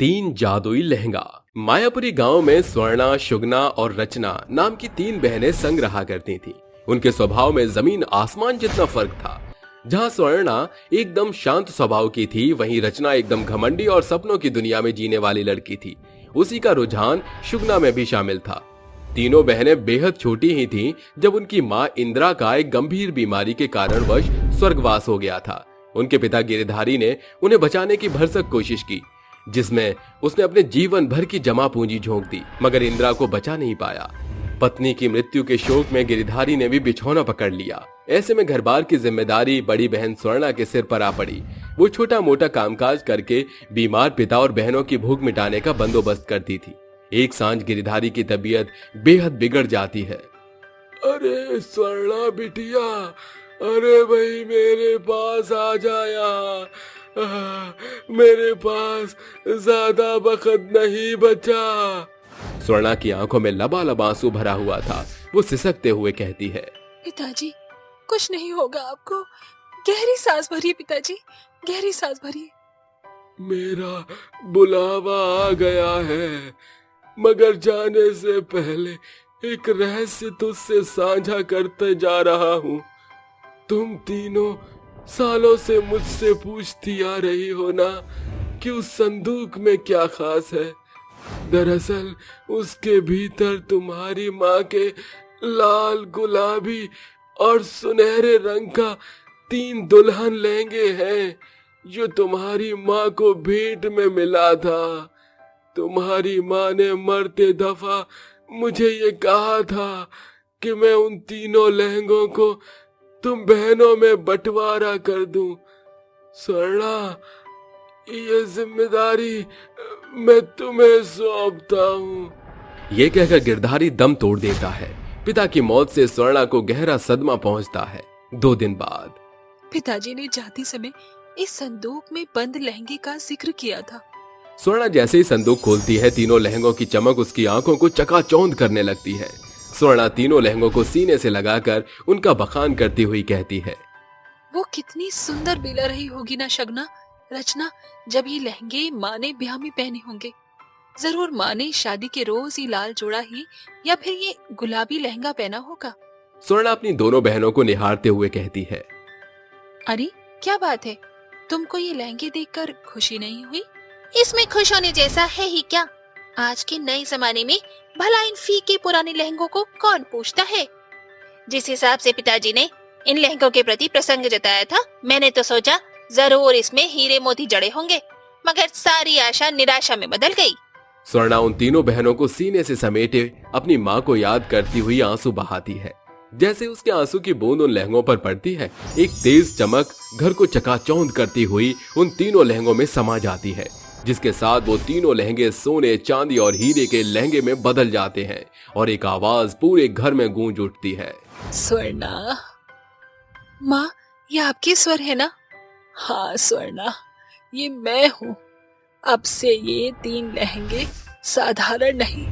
तीन जादुई लहंगा। मायापुरी गांव में स्वर्णा, शुगना और रचना नाम की तीन बहनें संग रहा करती थीं। उनके स्वभाव में जमीन आसमान जितना फर्क था। जहां स्वर्णा एकदम शांत स्वभाव की थी, वहीं रचना एकदम घमंडी और सपनों की दुनिया में जीने वाली लड़की थी। उसी का रुझान शुगना में भी शामिल था। तीनों बहनें बेहद छोटी ही थीं जब उनकी मां इंदिरा का एक गंभीर बीमारी के कारणवश स्वर्गवास हो गया था। उनके पिता गिरधारी ने उन्हें बचाने की भरसक कोशिश की, जिसमें उसने अपने जीवन भर की जमा पूंजी झोंक दी, मगर इंदिरा को बचा नहीं पाया। पत्नी की मृत्यु के शोक में गिरधारी ने भी बिछौना पकड़ लिया। ऐसे में घर बार की जिम्मेदारी बड़ी बहन स्वर्णा के सिर पर आ पड़ी। वो छोटा मोटा कामकाज करके बीमार पिता और बहनों की भूख मिटाने का बंदोबस्त करती थी। एक सांझ गिरधारी की तबीयत बेहद बिगड़ जाती है। अरे स्वर्णा बिटिया, अरे भाई मेरे पास आ जाया। मेरे पास ज्यादा वक्त नहीं बचा। स्वर्णा की आंखों में लबालब आंसू भरा हुआ था। वो सिसकते हुए कहती है, पिताजी कुछ नहीं होगा आपको। गहरी सांस भरिए पिताजी, गहरी सांस भरिए। मेरा बुलावा आ गया है, मगर जाने से पहले एक रहस्य तुझसे साझा करते जा रहा हूँ। तुम तीनों सालों से मुझसे पूछती आ रही हो ना कि उस संदूक में क्या खास है। दरअसल उसके भीतर तुम्हारी माँ के लाल, गुलाबी और सुनहरे रंग का 3 दुल्हन लहंगे हैं, जो तुम्हारी माँ को भेंट में मिला था। तुम्हारी माँ ने मरते दफा मुझे ये कहा था कि मैं उन तीनों लहंगों को तुम बहनों में बंटवारा कर दूं। स्वर्णा, ये जिम्मेदारी मैं तुम्हें सौंपता हूँ। ये कहकर गिरधारी दम तोड़ देता है। पिता की मौत से स्वर्णा को गहरा सदमा पहुंचता है। 2 दिन बाद पिताजी ने जाते समय इस संदूक में बंद लहंगे का जिक्र किया था। स्वर्णा जैसे ही संदूक खोलती है, तीनों लहंगों की चमक उसकी आंखों को चकाचौंध करने लगती है। स्वर्णा तीनों लहंगों को सीने से लगाकर उनका बखान करती हुई कहती है, वो कितनी सुंदर बेला रही होगी ना शगना, रचना, जब ये लहंगे माँ ने ब्याह में पहने होंगे। जरूर माँ ने शादी के रोज ही लाल जोड़ा ही या फिर ये गुलाबी लहंगा पहना होगा। स्वर्णा अपनी दोनों बहनों को निहारते हुए कहती है, अरे क्या बात है, तुमको ये लहंगे देखकर खुशी नहीं हुई? इसमें खुश होने जैसा है ही क्या? आज के नए जमाने में भला इन फीके पुराने लहंगों को कौन पूछता है? जिस हिसाब से पिताजी ने इन लहंगों के प्रति प्रसंग जताया था, मैंने तो सोचा जरूर इसमें हीरे मोती जड़े होंगे, मगर सारी आशा निराशा में बदल गई। स्वर्णा उन तीनों बहनों को सीने से समेटे अपनी माँ को याद करती हुई आंसू बहाती है। जैसे उसके आंसू की बूंद उन लहंगों पर पड़ती है, एक तेज चमक घर को चकाचौंध करती हुई उन तीनों लहंगों में समा जाती है, जिसके साथ वो तीनों लहंगे सोने, चांदी और हीरे के लहंगे में बदल जाते हैं और एक आवाज पूरे घर में गूंज उठती है, स्वर्णा। माँ, ये आपके स्वर है ना? हाँ स्वर्णा, ये मैं हूँ। अब से ये 3 लहंगे साधारण नहीं,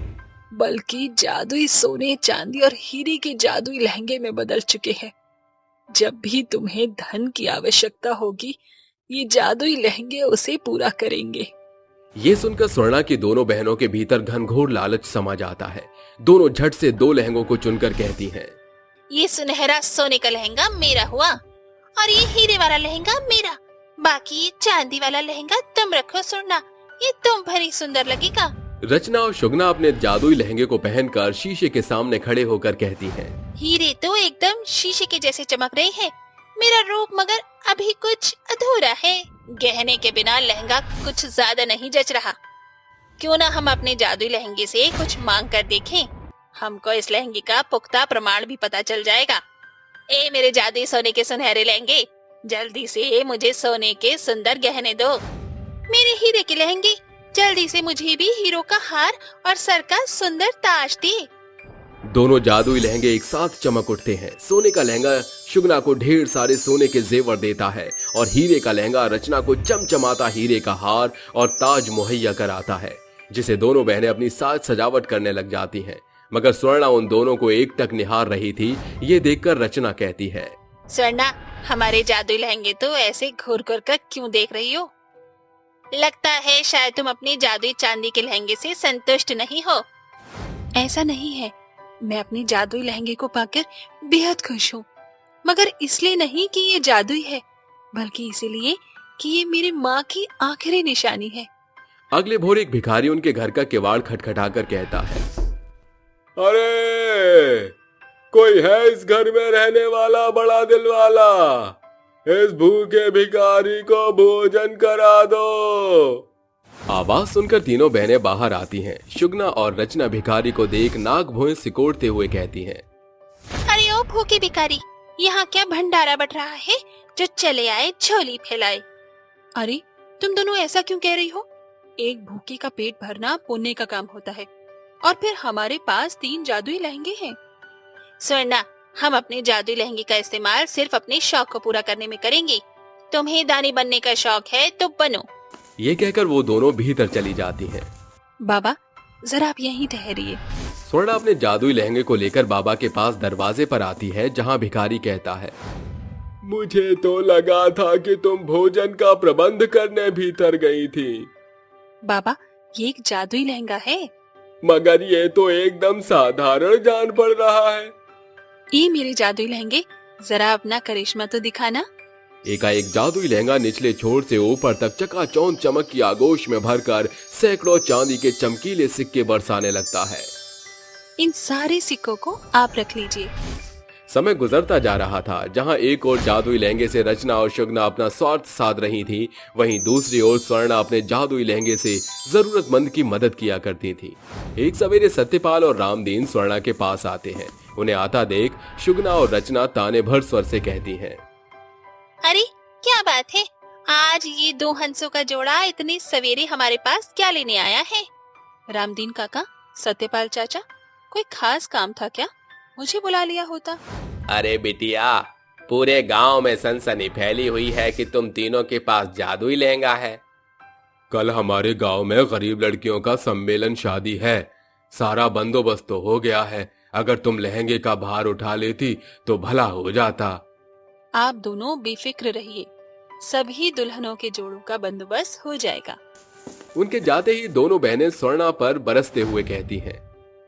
बल्कि जादुई सोने, चांदी और हीरे के जादुई लहंगे में बदल चुके हैं। जब भी तुम्हें धन की आवश्यकता होगी, ये जादुई लहंगे उसे पूरा करेंगे। ये सुनकर स्वर्णा की दोनों बहनों के भीतर घनघोर लालच समा जाता है। दोनों झट से 2 लहंगों को चुनकर कहती हैं, ये सुनहरा सोने का लहंगा मेरा हुआ और ये हीरे वाला लहंगा मेरा। बाकी ये चांदी वाला लहंगा तुम रखो स्वर्णा, ये तुम भरी सुंदर लगेगा। रचना और शुगना अपने जादुई लहंगे को पहनकर शीशे के सामने खड़े होकर कहती हैं, हीरे तो एकदम शीशे के जैसे चमक रहे हैं, मेरा रूप मगर अभी कुछ अधूरा है। गहने के बिना लहंगा कुछ ज्यादा नहीं जच रहा। क्यों ना हम अपने जादुई लहंगे से कुछ मांग कर देखें, हमको इस लहंगे का पुख्ता प्रमाण भी पता चल जाएगा। ए मेरे जादुई सोने के सुनहरे लहंगे, जल्दी से मुझे सोने के सुंदर गहने दो। मेरे हीरे के लहंगे, जल्दी से मुझे भी हीरो का हार और सर का सुंदर ताज दे। दोनों जादुई लहंगे एक साथ चमक उठते हैं। सोने का लहंगा शुगना को ढेर सारे सोने के जेवर देता है और हीरे का लहंगा रचना को चमचमाता हीरे का हार और ताज मुहैया कराता है, जिसे दोनों बहनें अपनी साज सजावट करने लग जाती हैं। मगर स्वर्णा उन दोनों को एकटक निहार रही थी। ये देखकर रचना कहती है, स्वर्णा, हमारे जादुई लहंगे तो ऐसे घूर कर क्यों देख रही हो? लगता है शायद तुम अपनी जादुई चांदी के लहंगे से संतुष्ट नहीं हो। ऐसा नहीं है, मैं अपनी जादुई लहंगे को पाकर बेहद खुश हूँ, मगर इसलिए नहीं कि ये जादुई है, बल्कि इसीलिए कि ये मेरी माँ की आखिरी निशानी है। अगले भोर एक भिखारी उनके घर का किवाड़ खटखटाकर कहता है, अरे कोई है इस घर में रहने वाला बड़ा दिल वाला? इस भूखे भिखारी को भोजन करा दो। आवाज सुनकर तीनों बहनें बाहर आती हैं। शुगना और रचना भिखारी को देख नाक भौं सिकोड़ते हुए कहती हैं, अरे ओ भूखे भिखारी, यहाँ क्या भंडारा बट रहा है जो चले आए झोली फैलाए। अरे तुम दोनों ऐसा क्यों कह रही हो? एक भूखे का पेट भरना पुण्य का काम होता है, और फिर हमारे पास 3 जादुई लहंगे हैं। स्वर्णा, हम अपने जादुई लहंगे का इस्तेमाल सिर्फ अपने शौक को पूरा करने में करेंगे। तुम्हें दानी बनने का शौक है तो बनो। ये कहकर वो दोनों भीतर चली जाती हैं। बाबा जरा आप यहीं ठहरिए। स्वर्णा अपने जादुई लहंगे को लेकर बाबा के पास दरवाजे पर आती है, जहाँ भिखारी कहता है, मुझे तो लगा था कि तुम भोजन का प्रबंध करने भीतर गई थी। बाबा ये एक जादुई लहंगा है। मगर ये तो एकदम साधारण जान पड़ रहा है। ये मेरे जादुई लहंगे, जरा अपना करिश्मा तो दिखाना। एकाएक जादुई लहंगा निचले छोर से ऊपर तक चकाचौंध चमक की आगोश में भरकर सैकड़ों चांदी के चमकीले सिक्के बरसाने लगता है। इन सारे सिक्कों को आप रख लीजिए। समय गुजरता जा रहा था। जहां एक ओर जादुई लहंगे से रचना और शुगना अपना स्वार्थ साध रही थी, वहीं दूसरी ओर स्वर्णा अपने जादुई लहंगे से जरूरतमंद की मदद किया करती थी। एक सवेरे सत्यपाल और रामदीन स्वर्णा के पास आते हैं। उन्हें आता देख शुगना और रचना ताने भर स्वर से कहती हैं, अरे क्या बात है, आज ये 2 हंसों का जोड़ा इतनी सवेरे हमारे पास क्या लेने आया है? रामदीन काका, सत्यपाल चाचा, कोई खास काम था क्या? मुझे बुला लिया होता। अरे बिटिया, पूरे गांव में सनसनी फैली हुई है कि तुम तीनों के पास जादुई लहंगा है। कल हमारे गांव में गरीब लड़कियों का सम्मेलन शादी है। सारा बंदोबस्त तो हो गया है। अगर तुम लहंगे का भार उठा लेती तो भला हो जाता। आप दोनों बेफिक्र रहिए, सभी दुल्हनों के जोड़ों का बंदोबस्त हो जाएगा। उनके जाते ही दोनों बहनें स्वर्णा पर बरसते हुए कहती हैं,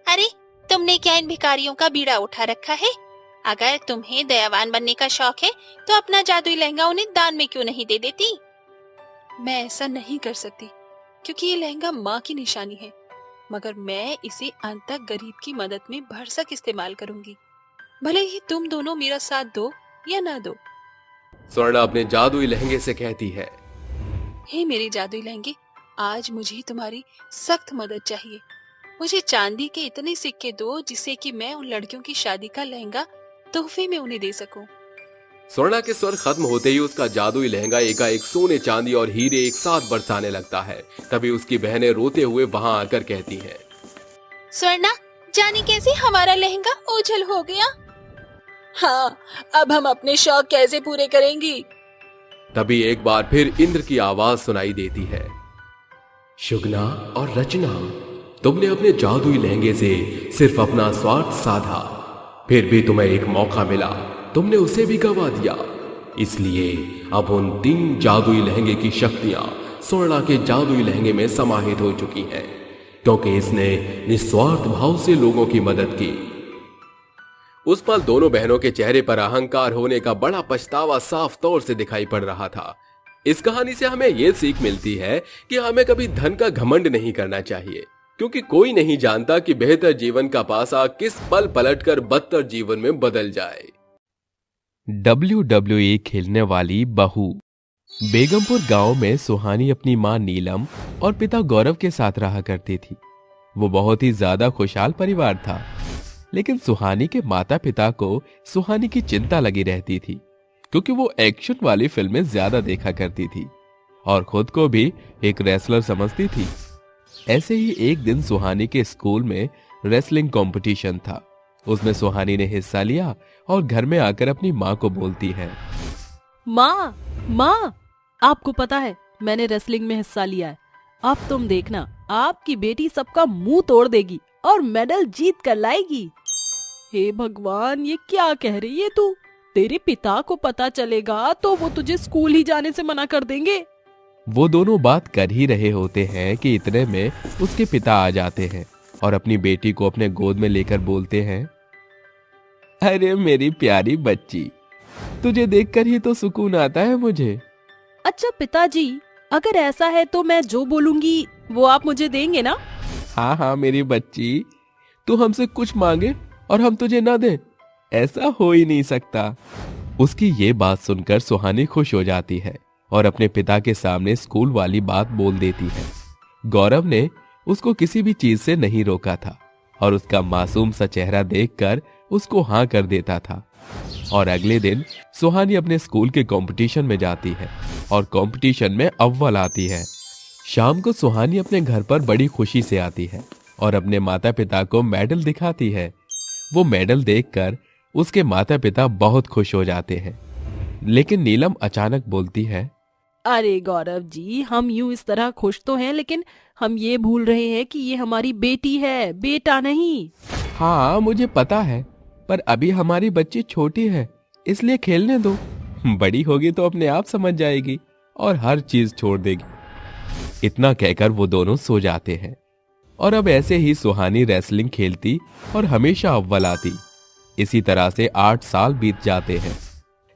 अरे तुमने क्या इन भिखारियों का बीड़ा उठा रखा है? अगर तुम्हें दयावान बनने का शौक है तो अपना जादुई लहंगा उन्हें दान में क्यों नहीं दे देती? मैं ऐसा नहीं कर सकती, क्योंकि ये लहंगा माँ की निशानी है, मगर मैं इसे अंत तक गरीब की मदद में भरसक इस्तेमाल करूंगी, भले ही तुम दोनों मेरा साथ दो या ना दो। स्वर्णा अपने जादुई लहंगे से कहती है, हे मेरे जादुई लहंगे, आज मुझे तुम्हारी सख्त मदद चाहिए। मुझे चांदी के इतने सिक्के दो जिससे कि मैं उन लड़कियों की शादी का लहंगा तोहफे में उन्हें दे सकूं। स्वर्णा के स्वर खत्म होते ही उसका जादुई लहंगा एकाएक सोने, चांदी और हीरे एक साथ बरसाने लगता है। तभी उसकी बहनें रोते हुए वहां आकर कहती हैं, स्वर्णा, जाने कैसे हमारा लहंगा ओझल हो गया। हाँ, अब हम अपने शौक कैसे पूरे करेंगी? तभी एक बार फिर इंद्र की आवाज सुनाई देती है, शुगना और रचना, तुमने अपने जादुई लहंगे से सिर्फ अपना स्वार्थ साधा, फिर भी तुम्हें एक मौका मिला, तुमने उसे भी गवा दिया। इसलिए अब उन 3 जादुई लहंगे की शक्तियां स्वर्णा के जादुई लहंगे में समाहित हो चुकी हैं, क्योंकि इसने निस्वार्थ भाव से लोगों की मदद की। उस पल दोनों बहनों के चेहरे पर अहंकार होने का बड़ा पछतावा साफ तौर से दिखाई पड़ रहा था। इस कहानी से हमें यह सीख मिलती है कि हमें कभी धन का घमंड नहीं करना चाहिए, क्योंकि कोई नहीं जानता कि बेहतर जीवन का पासा किस पल पलटकर बदतर जीवन में बदल जाए। WWE खेलने वाली बहू। बेगमपुर गांव में सुहानी अपनी मां नीलम और पिता गौरव के साथ रहा करती थी। वो बहुत ही ज्यादा खुशहाल परिवार था, लेकिन सुहानी के माता पिता को सुहानी की चिंता लगी रहती थी, क्योंकि वो एक्शन वाली फिल्में ज्यादा देखा करती थी और खुद को भी एक रेसलर समझती थी। ऐसे ही एक दिन सुहानी के स्कूल में रेसलिंग कंपटीशन था। उसमें सुहानी ने हिस्सा लिया और घर में आकर अपनी माँ को बोलती है, माँ, आपको पता है मैंने रेसलिंग में हिस्सा लिया है। अब तुम देखना, आपकी बेटी सबका मुंह तोड़ देगी और मेडल जीत कर लाएगी। हे भगवान, ये क्या कह रही है तू? तेरे पिता को पता चलेगा तो वो तुझे स्कूल ही जाने से मना कर देंगे। वो दोनों बात कर ही रहे होते हैं कि इतने में उसके पिता आ जाते हैं और अपनी बेटी को अपने गोद में लेकर बोलते हैं, अरे मेरी प्यारी बच्ची, तुझे देखकर ही तो सुकून आता है मुझे। अच्छा पिताजी, अगर ऐसा है तो मैं जो बोलूंगी वो आप मुझे देंगे ना? हाँ हाँ मेरी बच्ची, तू हमसे कुछ मांगे और हम तुझे ना दें, ऐसा हो ही नहीं सकता। उसकी ये बात सुनकर सुहानी खुश हो जाती है और अपने पिता के सामने स्कूल वाली बात बोल देती है। गौरव ने उसको किसी भी चीज से नहीं रोका था और उसका मासूम सा चेहरा देखकर उसको हाँ कर देता था। और अगले दिन सुहानी अपने स्कूल के कंपटीशन में जाती है और कंपटीशन में अव्वल आती है। शाम को सुहानी अपने घर पर बड़ी खुशी से आती है और अपने माता पिता को मेडल दिखाती है। वो मेडल देखकर उसके माता पिता बहुत खुश हो जाते हैं, लेकिन नीलम अचानक बोलती है, अरे गौरव जी, हम यूं इस तरह खुश तो हैं, लेकिन हम ये भूल रहे हैं कि ये हमारी बेटी है, बेटा नहीं। हाँ मुझे पता है, पर अभी हमारी बच्ची छोटी है, इसलिए खेलने दो। बड़ी होगी तो अपने आप समझ जाएगी और हर चीज छोड़ देगी। इतना कहकर वो दोनों सो जाते हैं। और अब ऐसे ही सुहानी रेसलिंग खेलती और हमेशा अव्वल आती। इसी तरह से 8 साल बीत जाते हैं,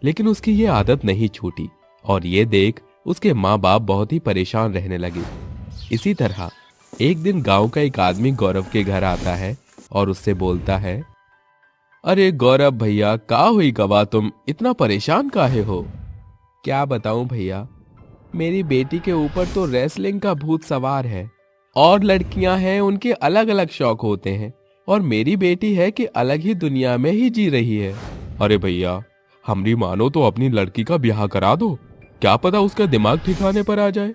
लेकिन उसकी ये आदत नहीं छूटी और ये देख उसके माँ बाप बहुत ही परेशान रहने लगे। इसी तरह एक दिन गांव का एक आदमी गौरव के घर आता है और उससे बोलता है, अरे गौरव भैया, का हुई गवा, तुम इतना परेशान काहे हो? क्या बताऊं भैया, मेरी बेटी के ऊपर तो रेसलिंग का भूत सवार है। और लड़कियां हैं, उनके अलग अलग शौक होते हैं, और मेरी बेटी है कि अलग ही दुनिया में ही जी रही है। अरे भैया, हमरी मानो तो अपनी लड़की का ब्याह करा दो, क्या पता उसका दिमाग ठिकाने पर आ जाए।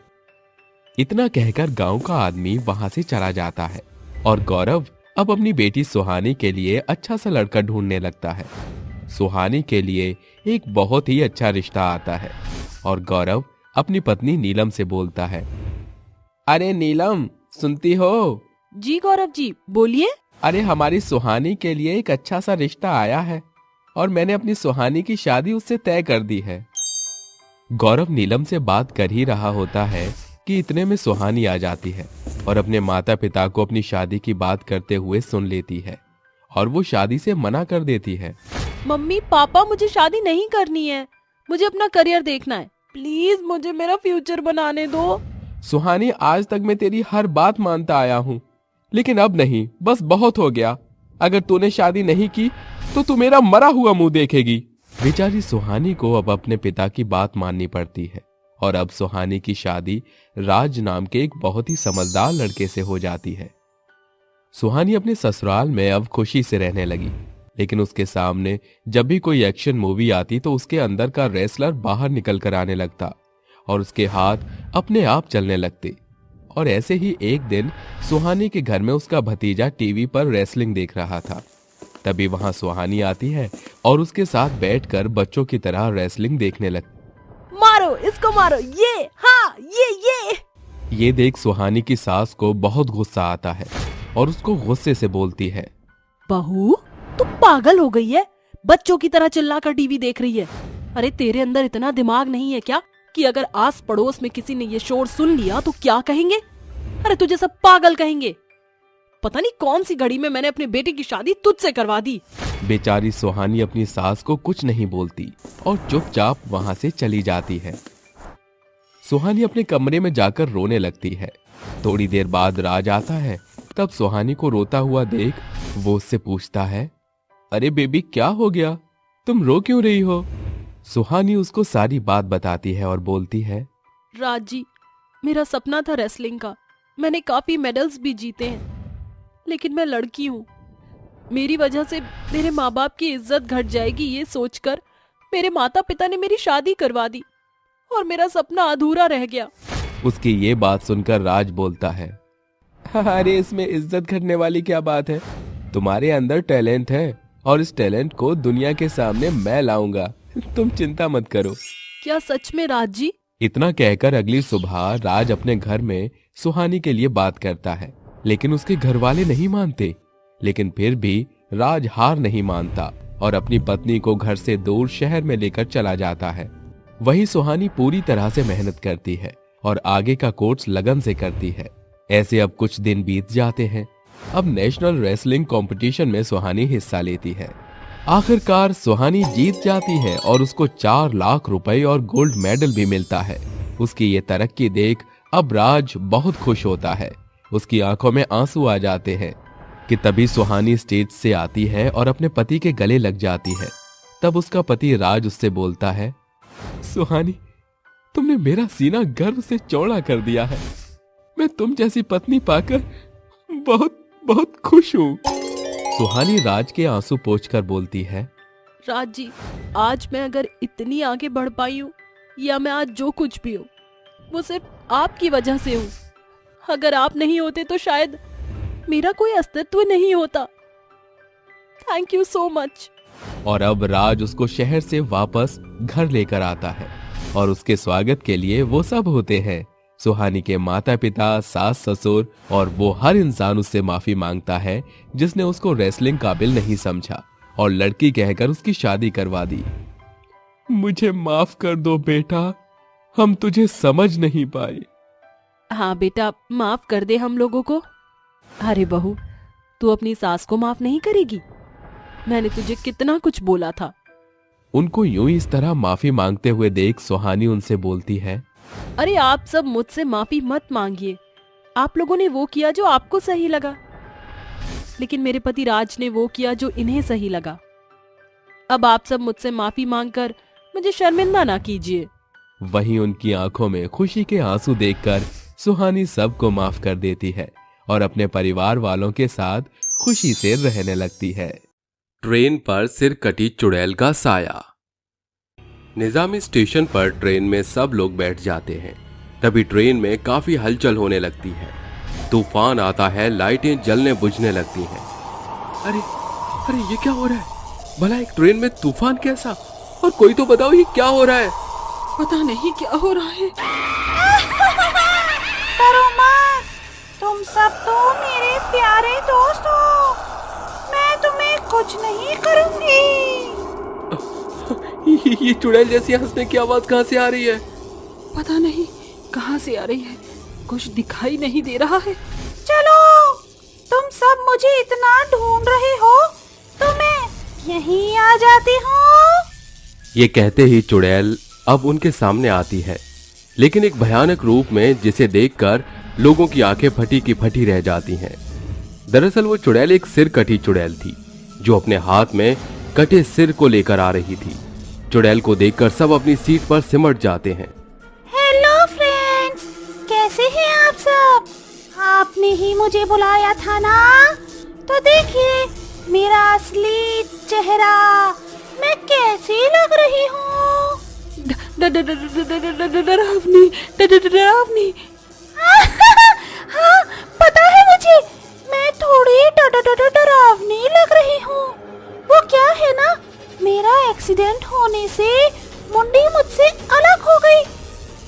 इतना कहकर गांव का आदमी वहां से चला जाता है और गौरव अब अपनी बेटी सुहानी के लिए अच्छा सा लड़का ढूंढने लगता है। सुहानी के लिए एक बहुत ही अच्छा रिश्ता आता है और गौरव अपनी पत्नी नीलम से बोलता है, अरे नीलम, सुनती हो? जी गौरव जी, बोलिए। अरे हमारी सुहानी के लिए एक अच्छा सा रिश्ता आया है और मैंने अपनी सुहानी की शादी उससे तय कर दी है। गौरव नीलम से बात कर ही रहा होता है कि इतने में सुहानी आ जाती है और अपने माता पिता को अपनी शादी की बात करते हुए सुन लेती है और वो शादी से मना कर देती है। मम्मी पापा, मुझे शादी नहीं करनी है, मुझे अपना करियर देखना है, प्लीज मुझे मेरा फ्यूचर बनाने दो। सुहानी, आज तक मैं तेरी हर बात मानता आया हूँ, लेकिन अब नहीं, बस बहुत हो गया। अगर तूने शादी नहीं की तो तू मेरा मरा हुआ मुंह देखेगी। बेचारी सुहानी को अब अपने पिता की बात माननी पड़ती है और अब सुहानी की शादी राज नाम के एक बहुत ही समझदार लड़के से हो जाती है। सुहानी अपने ससुराल में अब खुशी से रहने लगी, लेकिन उसके सामने जब भी कोई एक्शन मूवी आती तो उसके अंदर का रेसलर बाहर निकल कर आने लगता और उसके हाथ अपने आप चलने लगते। और ऐसे ही एक दिन सुहानी के घर में उसका भतीजा टीवी पर रेसलिंग देख रहा था। तभी वहां सुहानी आती है और उसके साथ बैठकर बच्चों की तरह रेसलिंग देखने लगती। मारो इसको, मारो, ये, हाँ, ये। देख सुहानी की सास को बहुत गुस्सा आता है और उसको गुस्से से बोलती है, बहू, तू पागल हो गई है, बच्चों की तरह चिल्लाकर टीवी देख रही है। अरे तेरे अंदर इतना दिमाग नहीं है क्या कि अगर आस पड़ोस में किसी ने ये शोर सुन लिया तो क्या कहेंगे? अरे तुझे सब पागल कहेंगे। पता नहीं कौन सी घड़ी में मैंने अपनी बेटी की शादी तुझसे करवा दी। बेचारी सुहानी अपनी सास को कुछ नहीं बोलती और चुपचाप वहां से चली जाती है। सुहानी अपने कमरे में जाकर रोने लगती है। थोड़ी देर बाद राज आता है। तब सुहानी को रोता हुआ देख वो उससे पूछता है, अरे बेबी, क्या हो गया, तुम रो क्यों रही हो? सुहानी उसको सारी बात बताती है और बोलती है, राज जी, मेरा सपना था रेसलिंग का, मैंने काफी मेडल्स भी जीते हैं, लेकिन मैं लड़की हूँ। मेरी वजह से मेरे माँ बाप की इज्जत घट जाएगी, ये सोचकर मेरे माता पिता ने मेरी शादी करवा दी और मेरा सपना अधूरा रह गया। उसकी ये बात सुनकर राज बोलता है, अरे इसमें इज्जत घटने वाली क्या बात है? तुम्हारे अंदर टैलेंट है और इस टैलेंट को दुनिया के सामने मैं लाऊंगा, तुम चिंता मत करो। क्या सच में राज जी? इतना कहकर अगली सुबह राज अपने घर में सुहानी के लिए बात करता है, लेकिन उसके घर वाले नहीं मानते। लेकिन फिर भी राज हार नहीं मानता और अपनी पत्नी को घर से दूर शहर में लेकर चला जाता है। वहीं सुहानी पूरी तरह से मेहनत करती है और आगे का कोर्स लगन से करती है। ऐसे अब कुछ दिन बीत जाते हैं। अब नेशनल रेसलिंग कंपटीशन में सुहानी हिस्सा लेती है। आखिरकार सुहानी जीत जाती है और उसको 4 लाख रुपए और गोल्ड मेडल भी मिलता है। उसकी ये तरक्की देख अब राज बहुत खुश होता है। उसकी आंखों में आंसू आ जाते हैं कि तभी सुहानी स्टेज से आती है और अपने पति के गले लग जाती है। तब उसका पति राज उससे बोलता है, सुहानी, तुमने मेरा सीना गर्व से चौड़ा कर दिया है। मैं तुम जैसी पत्नी पाकर बहुत बहुत खुश हूँ। सुहानी राज के आंसू पोंछकर बोलती है, राज जी, आज मैं अगर इतनी आगे बढ़ पाई हूँ या मैं आज जो कुछ भी हूँ वो सिर्फ आपकी वजह से हूँ। अगर आप नहीं होते तो शायद मेरा कोई अस्तित्व नहीं होता। Thank you so much. और अब राज उसको शहर से वापस घर लेकर आता है और उसके स्वागत के लिए वो सब होते हैं। सुहानी के माता पिता, सास ससुर और वो हर इंसान उससे माफी मांगता है जिसने उसको रेसलिंग काबिल नहीं समझा और लड़की कहकर उसकी शादी करवा दी। मुझे माफ कर दो बेटा, हम तुझे समझ नहीं पाए। हाँ बेटा, माफ कर दे हम लोगों को। अरे बहू, तू अपनी सास को माफ नहीं करेगी? मैंने तुझे कितना कुछ बोला था। उनको यूं ही इस तरह माफी मांगते हुए देख सुहानी उनसे बोलती है, अरे आप सब मुझसे माफी मत मांगिए। आप लोगों ने वो किया जो आपको सही लगा, लेकिन मेरे पति राज ने वो किया जो इन्हें सही लगा। अब आप सब मुझसे माफी मांगकर मुझे शर्मिंदा ना कीजिए। वहीं उनकी आंखों में खुशी के आंसू देखकर सुहानी सबको माफ कर देती है और अपने परिवार वालों के साथ खुशी से रहने लगती है। ट्रेन पर सिर कटी चुड़ैल का साया। निजामी स्टेशन पर ट्रेन में सब लोग बैठ जाते हैं। तभी ट्रेन में काफी हलचल होने लगती है। तूफान आता है, लाइटें जलने बुझने लगती हैं। अरे अरे ये क्या हो रहा है? भला एक ट्रेन में तूफान कैसा? और कोई तो बताओ ये क्या हो रहा है? पता नहीं क्या हो रहा है। डरो मत, तुम सब तो मेरे प्यारे दोस्त हो। मैं तुम्हें कुछ नहीं करूंगी। ये चुड़ैल जैसी हंसने की आवाज कहाँ से आ रही है? पता नहीं कहाँ से आ रही है, कुछ दिखाई नहीं दे रहा है। चलो, तुम सब मुझे इतना ढूंढ रहे हो तो मैं यहीं आ जाती हूँ। ये कहते ही चुड़ैल अब उनके सामने आती है, लेकिन एक भयानक रूप में जिसे देखकर लोगों की आंखें फटी की फटी रह जाती हैं। दरअसल वो चुड़ैल एक सिर कटी चुड़ैल थी जो अपने हाथ में कटे सिर को लेकर आ रही थी। चुड़ैल को देखकर सब अपनी सीट पर सिमट जाते हैं। हेलो फ्रेंड्स, कैसे हैं आप सब? आपने ही मुझे बुलाया था ना? तो देखिए मेरा असली चेहरा, मैं कैसी लग रही हूँ। डरावनी, डरावनी। हाँ, पता है मुझे, मैं थोड़ी डरावनी लग रही हूँ। वो क्या है ना, मेरा एक्सीडेंट होने से मुंडी मुझसे अलग हो गई।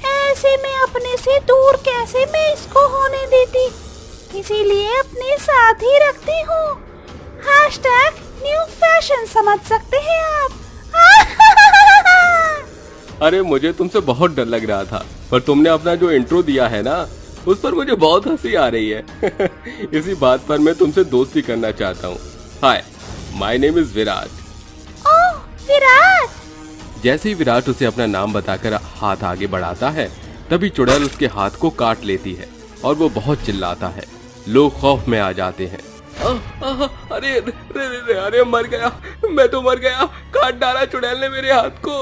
ऐसे में अपने से दूर कैसे मैं इसको होने देती, इसीलिए अपने साथ ही रखती हूँ। #न्यू फैशन समझ सकते हैं आप। अरे मुझे तुमसे बहुत डर लग रहा था, पर तुमने अपना जो इंट्रो दिया है ना, उस पर मुझे बहुत हंसी आ रही है। इसी बात पर मैं तुमसे दोस्ती करना चाहता हूँ। हाय, माय नेम इज विराट। ओह विराट। जैसे ही विराट उसे अपना नाम बताकर हाथ आगे बढ़ाता है, तभी चुड़ैल उसके हाथ को काट लेती है और वो बहुत चिल्लाता है। लोग खौफ में आ जाते हैं। अरे अरे मर गया, मैं तो मर गया। काट डाला चुड़ैल ने मेरे हाथ को।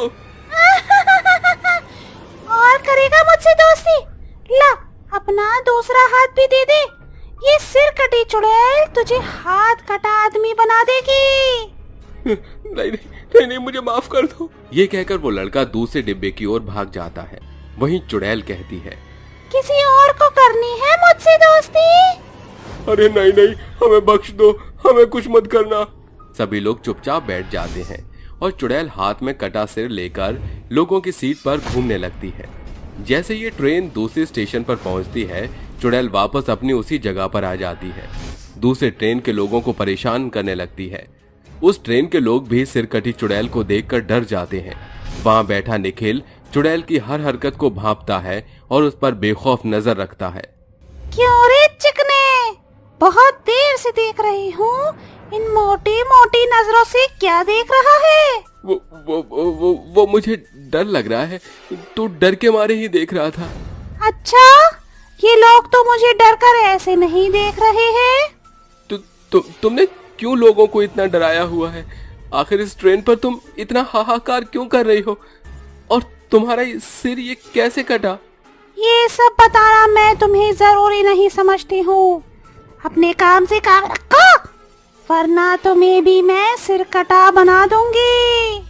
और करेगा मुझसे दोस्ती? ला, अपना दूसरा हाथ भी दे दे। ये सिर कटी चुड़ैल तुझे हाथ कटा आदमी बना देगी। नहीं, मुझे माफ कर दो। ये कहकर वो लड़का दूसरे डिब्बे की ओर भाग जाता है। वहीं चुड़ैल कहती है, किसी और को करनी है मुझसे दोस्ती? अरे नहीं, हमें बख्श दो, हमें कुछ मत करना। सभी लोग चुपचाप बैठ जाते हैं और चुड़ैल हाथ में कटा सिर लेकर लोगों की सीट पर घूमने लगती है। जैसे ये ट्रेन दूसरे स्टेशन पर पहुंचती है, चुड़ैल वापस अपनी उसी जगह पर आ जाती है। दूसरे ट्रेन के लोगों को परेशान करने लगती है। उस ट्रेन के लोग भी सिर कटी चुड़ैल को देखकर डर जाते हैं। वहां बैठा निखिल चुड़ैल की हर हरकत को भांपता है और उस पर बेखौफ नजर रखता है। क्यों रे चिकने, बहुत देर से देख रही हूँ, इन मोटी मोटी नजरों से क्या देख रहा है? वो मुझे डर लग रहा है, तो डर के मारे ही देख रहा था। अच्छा, ये लोग तो मुझे डर कर ऐसे नहीं देख रहे हैं। तुमने क्यों लोगों को इतना डराया हुआ है? आखिर इस ट्रेन पर तुम इतना हाहाकार क्यों कर रही हो? और तुम्हारा ये सिर ये कैसे कटा? ये सब बताना मैं तुम्हें जरूरी नहीं समझती हूँ। अपने काम से काम रखो, वरना तुम्हें भी मैं सिर कटा बना दूंगी।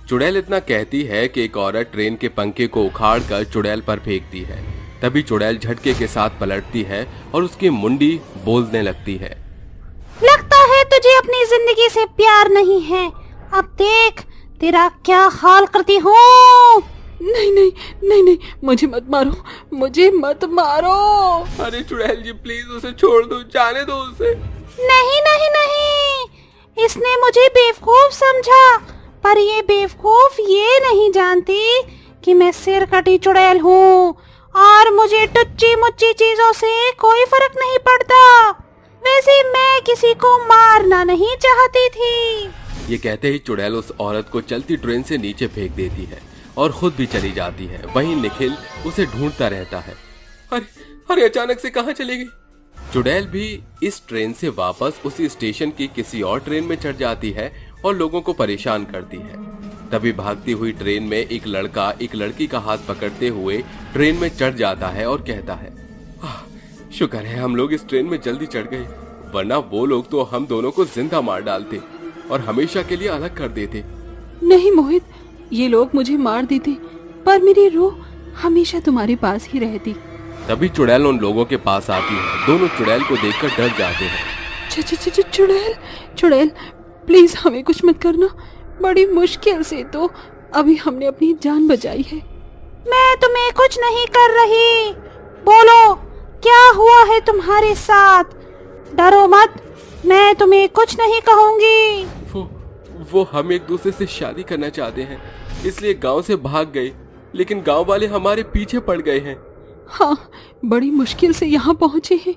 चुड़ैल इतना कहती है कि एक औरत ट्रेन के पंखे को उखाड़कर चुड़ैल पर फेंकती है। तभी चुड़ैल झटके के साथ पलटती है और उसकी मुंडी बोलने लगती है। लगता है तुझे अपनी जिंदगी से प्यार नहीं है। अब देख तेरा क्या हाल करती हूँ। नहीं नहीं नहीं नहीं, मुझे मत मारो, मुझे मत मारो। अरे चुड़ैल जी प्लीज उसे छोड़ दो, जाने दो उसे। नहीं नहीं नहीं, इसने मुझे बेवकूफ समझा, पर ये बेवकूफ ये नहीं जानती कि मैं सिर कटी चुड़ैल हूँ और मुझे टुच्ची मुच्ची चीजों से कोई फर्क नहीं पड़ता। वैसे मैं किसी को मारना नहीं चाहती थी। ये कहते ही चुड़ैल उस औरत को चलती ट्रेन से नीचे फेंक देती है और खुद भी चली जाती है। वहीं निखिल उसे ढूंढता रहता है। अरे अचानक से कहाँ चली गई? चुड़ैल भी इस ट्रेन से वापस उसी स्टेशन की किसी और ट्रेन में चढ़ जाती है और लोगों को परेशान करती है। तभी भागती हुई ट्रेन में एक लड़का एक लड़की का हाथ पकड़ते हुए ट्रेन में चढ़ जाता है और कहता है, शुक्र है हम लोग इस ट्रेन में जल्दी चढ़ गए, वरना वो लोग तो हम दोनों को जिंदा मार डालते और हमेशा के लिए अलग कर देते। नहीं मोहित, ये लोग मुझे मार देते, पर मेरी रूह हमेशा तुम्हारे पास ही रहती। तभी चुड़ैल उन लोगों के पास आती है। दोनों चुड़ैल को देखकर डर जाते हैं। चुड़ैल चुड़ैल, प्लीज हमें कुछ मत करना। बड़ी मुश्किल से तो अभी हमने अपनी जान बचाई है। मैं तुम्हें कुछ नहीं कर रही। बोलो क्या हुआ है तुम्हारे साथ? डरो मत, मैं तुम्हें कुछ नहीं कहूंगी। वो हम एक दूसरे से शादी करना चाहते हैं, इसलिए गांव से भाग गए, लेकिन गांव वाले हमारे पीछे पड़ गए हैं। हाँ, बड़ी मुश्किल से यहाँ पहुँचे हैं।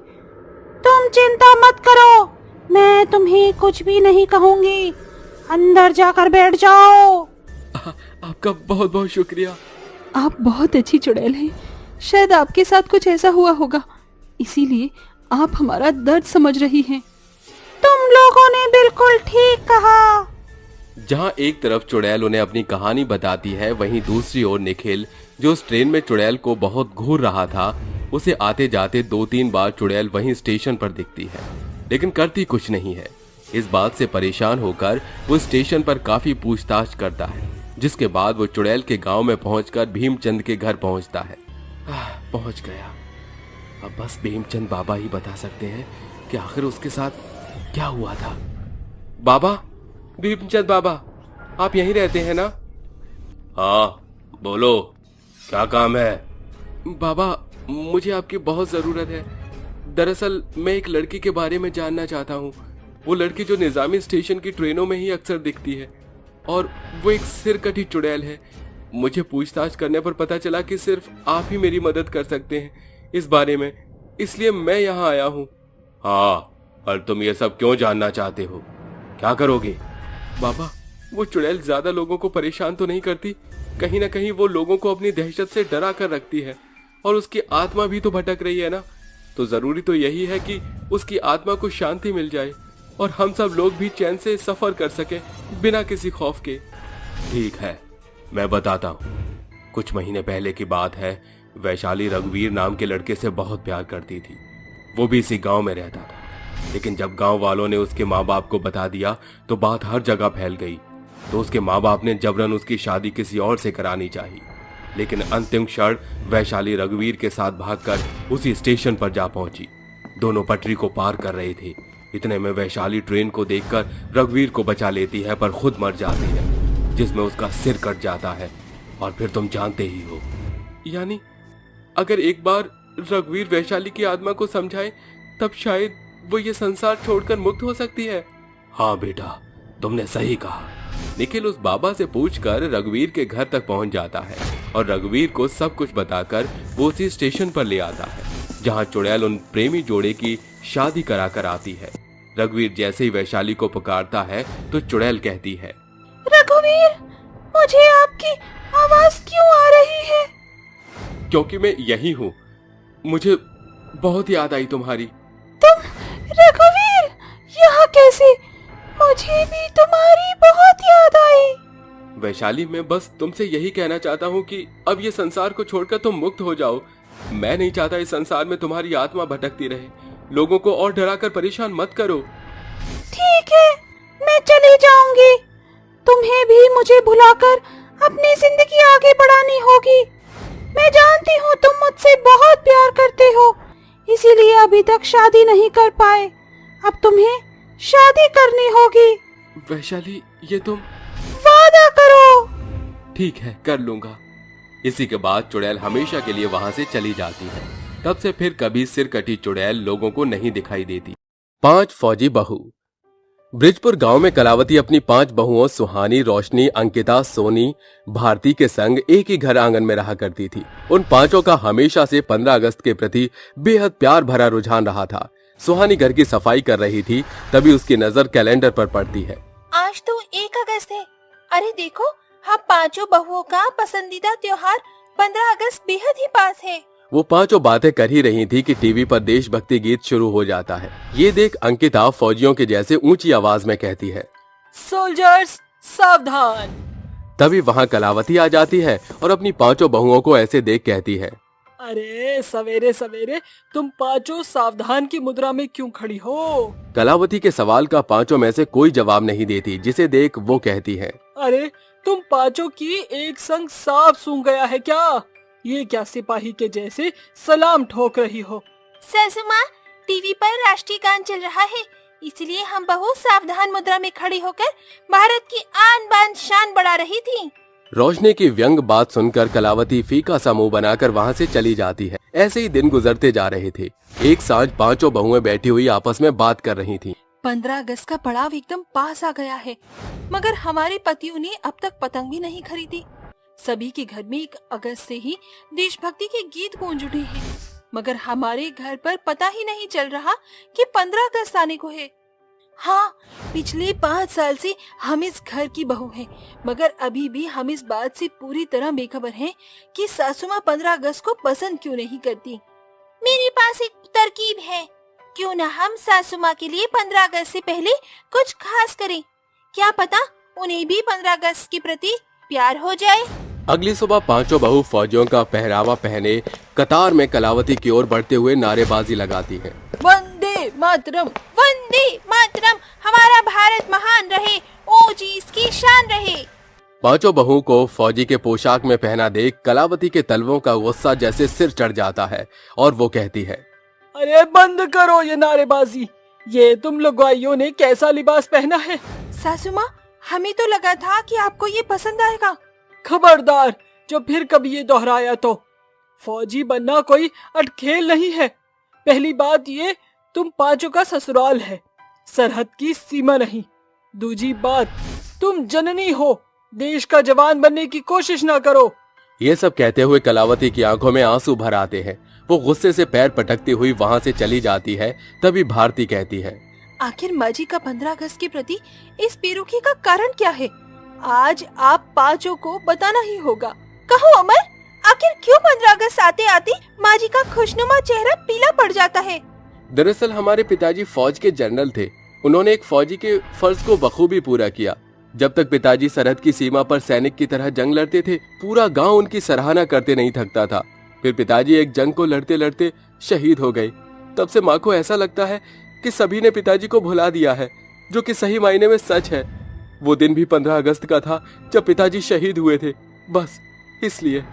तुम चिंता मत करो, मैं तुम्हें कुछ भी नहीं कहूंगी। अंदर जाकर बैठ जाओ। आपका बहुत बहुत शुक्रिया। आप बहुत अच्छी चुड़ैल हैं। शायद आपके साथ कुछ ऐसा हुआ होगा, इसीलिए आप हमारा दर्द समझ रही हैं। तुम लोगों ने बिल्कुल ठीक कहा। जहाँ एक तरफ चुड़ैल उन्हें अपनी कहानी बताती है, वहीं दूसरी ओर निखिल, जो उस ट्रेन में चुड़ैल को बहुत घूर रहा था, उसे आते जाते 2-3 बार चुड़ैल वहीं स्टेशन पर दिखती है, लेकिन करती कुछ नहीं है। इस बात से परेशान होकर वो स्टेशन पर काफी पूछताछ करता है, जिसके बाद वो चुड़ैल के गांव में पहुंचकर भीमचंद के घर पहुंचता है। पहुंच गया। अब बस भीमचंद बाबा ही बता सकते हैं कि आखिर उसके साथ क्या हुआ था। बाबा, भीमचंद बाबा, आप यहीं रहते हैं ना? हाँ, बोलो, क्या काम है? बाबा, मुझे आपकी बहुत जरूरत है। दरअसल मैं एक लड़की के बारे में जानना चाहता हूँ। वो लड़की जो निजामी स्टेशन की ट्रेनों में ही अक्सर दिखती है, और वो एक सिर कटी चुड़ैल है। मुझे पूछताछ करने पर पता चला कि सिर्फ आप ही मेरी मदद कर सकते हैं इस बारे में, इसलिए मैं यहाँ आया हूँ। हाँ, पर तुम ये सब क्यों जानना चाहते हो? क्या करोगे? बाबा, वो चुड़ैल ज्यादा लोगों को परेशान तो नहीं करती? कहीं ना कहीं वो लोगों को अपनी दहशत से डरा कर रखती है, और उसकी आत्मा भी तो भटक रही है ना। तो जरूरी तो यही है कि उसकी आत्मा को शांति मिल जाए और हम सब लोग भी चैन से सफर कर सके बिना किसी खौफ के। ठीक है, मैं बताता हूँ। कुछ महीने पहले की बात है। वैशाली रघुवीर नाम के लड़के से बहुत प्यार करती थी। वो भी इसी गांव में रहता था, लेकिन जब गांव वालों ने उसके माँ बाप को बता दिया तो बात हर जगह फैल गई। तो उसके माँ बाप ने जबरन उसकी शादी किसी और से करानी चाहिए, लेकिन अंतिम क्षण वैशाली रघुवीर के साथ भागकर उसी स्टेशन पर जा पहुंची। दोनों पटरी को पार कर रहे थे। इतने में वैशाली ट्रेन को देखकर रघुवीर को बचा लेती है, पर खुद मर जाती है, जिसमें उसका सिर कट जाता है। और फिर तुम जानते ही हो। यानी अगर एक बार रघुवीर वैशाली की आत्मा को समझाए, तब शायद वो ये संसार छोड़कर मुक्त हो सकती है। हाँ बेटा, तुमने सही कहा। निखिल उस बाबा से पूछकर रघुवीर के घर तक पहुंच जाता है और रघुवीर को सब कुछ बताकर वो उसी स्टेशन पर ले आता है जहां चुड़ैल उन प्रेमी जोड़े की शादी कराकर आती है। रघुवीर जैसे ही वैशाली को पुकारता है तो चुड़ैल कहती है, रघुवीर, मुझे आपकी आवाज क्यों आ रही है? क्योंकि मैं यही हूँ, मुझे बहुत याद आई तुम्हारी। तुम रघुवीर यहाँ कैसे? मुझे भी तुम्हारी बहुत याद आई। वैशाली, मैं बस तुमसे यही कहना चाहता हूँ कि अब ये संसार को छोड़कर तुम मुक्त हो जाओ। मैं नहीं चाहता इस संसार में तुम्हारी आत्मा भटकती रहे। लोगों को और डराकर परेशान मत करो। ठीक है, मैं चली जाऊंगी। तुम्हें भी मुझे भुलाकर अपनी जिंदगी आगे बढ़ानी होगी। मैं जानती हूँ तुम मुझसे बहुत प्यार करते हो, इसीलिए अभी तक शादी नहीं कर पाए। अब तुम्हें शादी करनी होगी। वैशाली, ये तुम वादा करो। ठीक है, कर लूंगा। इसी के बाद चुड़ैल हमेशा के लिए वहां से चली जाती है। तब से फिर कभी सिर कटी चुड़ैल लोगों को नहीं दिखाई देती। 5 फौजी बहू। ब्रिजपुर गांव में कलावती अपनी 5 बहुओं सुहानी, रोशनी, अंकिता, सोनी, भारती के संग एक ही घर आंगन में रहा करती थी। उन 5 का हमेशा से 15 अगस्त के प्रति बेहद प्यार भरा रुझान रहा था। सुहानी घर की सफाई कर रही थी, तभी उसकी नजर कैलेंडर पर पड़ती है। आज तो 1 अगस्त है। अरे देखो, हम 5 बहुओं का पसंदीदा त्योहार 15 अगस्त बेहद ही पास है। वो 5 बातें कर ही रही थी कि टीवी पर देशभक्ति गीत शुरू हो जाता है। ये देख अंकिता फौजियों के जैसे ऊंची आवाज में कहती है, सोल्जर्स सावधान। तभी वहाँ कलावती आ जाती है और अपनी 5 बहुओं को ऐसे देख कहती है, अरे सवेरे सवेरे तुम 5 सावधान की मुद्रा में क्यों खड़ी हो? कलावती के सवाल का 5 में से कोई जवाब नहीं देती, जिसे देख वो कहती है, अरे तुम 5 की एक संग सांप सूंघ गया है क्या? ये क्या सिपाही के जैसे सलाम ठोक रही हो? सासू माँ, टीवी पर राष्ट्रीय गान चल रहा है, इसलिए हम बहु सावधान मुद्रा में खड़ी होकर भारत की आन बान शान बढ़ा रही थी। रोशनी की व्यंग बात सुनकर कलावती फीका सा मुंह बनाकर वहाँ से चली जाती है। ऐसे ही दिन गुजरते जा रहे थे। एक सांझ 5 बहुएं बैठी हुई आपस में बात कर रही थी। 15 अगस्त का पड़ाव एकदम पास आ गया है, मगर हमारे पतियों ने अब तक पतंग भी नहीं खरीदी। सभी के घर में 1 अगस्त से ही देशभक्ति के गीत गूंज उठे हैं, मगर हमारे घर पर पता ही नहीं चल रहा कि 15 अगस्त आने को है। हाँ, पिछले 5 साल से हम इस घर की बहू हैं, मगर अभी भी हम इस बात से पूरी तरह बेखबर हैं कि सासू माँ 15 अगस्त को पसंद क्यों नहीं करती। मेरे पास एक तरकीब है, क्यों न हम सासू माँ के लिए 15 अगस्त से पहले कुछ खास करें। क्या पता उन्हें भी 15 अगस्त के प्रति प्यार हो जाए। अगली सुबह 5 बहू फौजियों का पहरावा पहने कतार में कलावती की ओर बढ़ते हुए नारेबाजी लगाती है। वंदे मातरम, वंदे मातरम, हमारा भारत महान रहे, ओ जी इसकी शान रहे। 5 बहुओं को फौजी के पोशाक में पहना देख कलावती के तलवों का गुस्सा जैसे सिर चढ़ जाता है और वो कहती है, अरे बंद करो ये नारेबाजी। ये तुम लुगाइयों ने कैसा लिबास पहना है? सासू माँ, हमें तो लगा था कि आपको ये पसंद आएगा। खबरदार, जो फिर कभी ये दोहराया तो। फौजी बनना कोई अटखेल नहीं है। पहली बात ये, तुम 5 का ससुराल है, सरहद की सीमा नहीं। दूसरी बात, तुम जननी हो, देश का जवान बनने की कोशिश ना करो। ये सब कहते हुए कलावती की आंखों में आंसू भर आते हैं। वो गुस्से से पैर पटकती हुई वहाँ से चली जाती है। तभी भारती कहती है, आखिर माँ जी का 15 अगस्त के प्रति इस बेरुखी का कारण क्या है? आज आप 5 को बताना ही होगा। कहो अमर, आखिर क्यों 15 अगस्त आते आते माँ जी का खुशनुमा चेहरा पीला पड़ जाता है? दरअसल हमारे पिताजी फौज के जनरल थे। उन्होंने एक फौजी के फर्ज को बखूबी पूरा किया। जब तक पिताजी सरहद की सीमा पर सैनिक की तरह जंग लड़ते थे, पूरा गांव उनकी सराहना करते नहीं थकता था। फिर पिताजी एक जंग को लड़ते लड़ते शहीद हो गए। तब से माँ को ऐसा लगता है कि सभी ने पिताजी को भुला दिया है, जो कि सही मायने में सच है। वो दिन भी 15 अगस्त का था जब पिताजी शहीद हुए थे, बस इसलिए।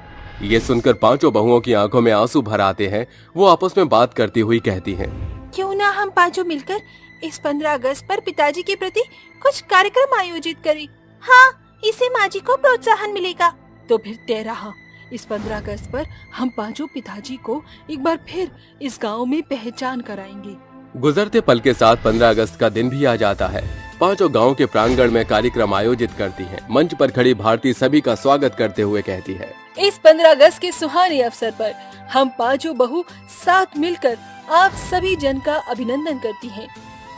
ये सुनकर 5 बहुओं की आंखों में आंसू भर आते हैं। वो आपस में बात करती हुई कहती हैं, क्यों ना हम 5 मिलकर इस 15 अगस्त पर पिताजी के प्रति कुछ कार्यक्रम आयोजित करें। हाँ, इससे माँ जी को प्रोत्साहन मिलेगा। तो फिर तय रहा, इस 15 अगस्त पर हम 5 पिताजी को एक बार फिर इस गांव में पहचान कराएंगे। गुजरते पल के साथ 15 अगस्त का दिन भी आ जाता है। पांचों गांव के प्रांगण में कार्यक्रम आयोजित करती हैं। मंच पर खड़ी भारती सभी का स्वागत करते हुए कहती है, इस 15 अगस्त के सुहाने अवसर पर हम पांचों बहू साथ मिलकर आप सभी जन का अभिनंदन करती हैं।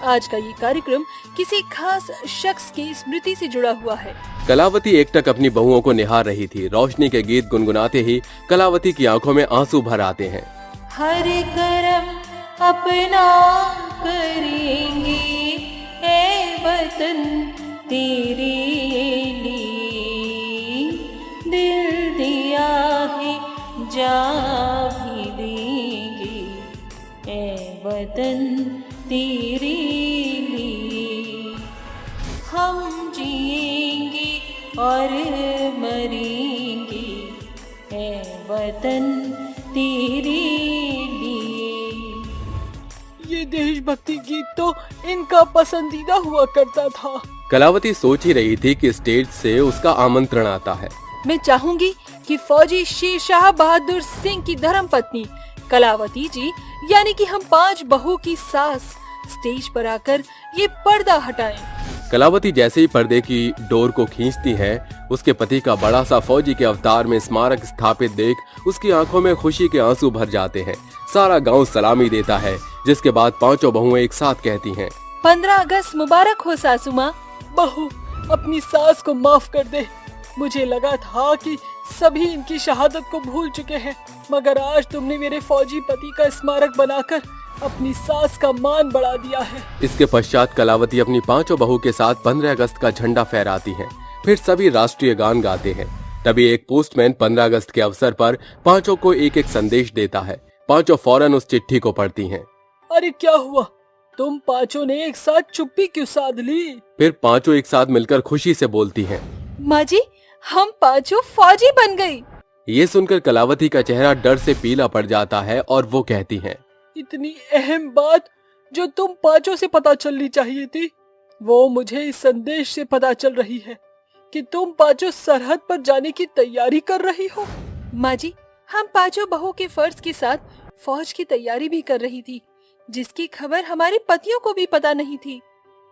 आज का ये कार्यक्रम किसी खास शख्स की स्मृति से जुड़ा हुआ है। कलावती एकटक अपनी बहुओं को निहार रही थी। रोशनी के गीत गुनगुनाते ही कलावती की आंखों में आंसू भर आते हैं। हर करम अपना करेंगे ए वतन तेरे लिए, दिल दिया है जा भी देंगे ए वतन तेरे लिए, हम जिएंगे और मरेंगे ए वतन तेरे लिए। ये देशभक्ति गीत तो इनका पसंदीदा हुआ करता था। कलावती सोच ही रही थी कि स्टेज से उसका आमंत्रण आता है। मैं चाहूंगी कि फौजी शेर शाह बहादुर सिंह की धर्मपत्नी कलावती जी यानी कि हम 5 बहू की सास स्टेज पर आकर ये पर्दा हटाएं। कलावती जैसे ही पर्दे की डोर को खींचती है, उसके पति का बड़ा सा फौजी के अवतार में स्मारक स्थापित देख उसकी आंखों में खुशी के आंसू भर जाते हैं। सारा गांव सलामी देता है, जिसके बाद पांचों बहुएं एक साथ कहती हैं, 15 अगस्त मुबारक हो सासू माँ। बहू अपनी सास को माफ कर दे। मुझे लगा था कि सभी इनकी शहादत को भूल चुके हैं, मगर आज तुमने मेरे फौजी पति का स्मारक बनाकर अपनी सास का मान बढ़ा दिया है। इसके पश्चात कलावती अपनी पांचों बहू के साथ 15 अगस्त का झंडा फहराती हैं। फिर सभी राष्ट्रीय गान गाते हैं। तभी एक पोस्टमैन 15 अगस्त के अवसर पर पांचों को एक एक संदेश देता है। पांचों फौरन उस चिट्ठी को पढ़ती हैं। अरे क्या हुआ, तुम पांचों ने एक साथ चुप्पी क्यों साध ली? फिर पांचों एक साथ मिलकर खुशी से बोलती हैं। माँ जी, हम पांचों फौजी बन गई। ये सुनकर कलावती का चेहरा डर से पीला पड़ जाता है और वो कहती हैं, इतनी अहम बात जो तुम पांचों से पता चलनी चाहिए थी, वो मुझे इस संदेश से पता चल रही है कि तुम पांचों सरहद पर जाने की तैयारी कर रही हो। माँ जी, हम पांचों बहू के फर्ज के साथ फौज की तैयारी भी कर रही थी, जिसकी खबर हमारे पतियों को भी पता नहीं थी।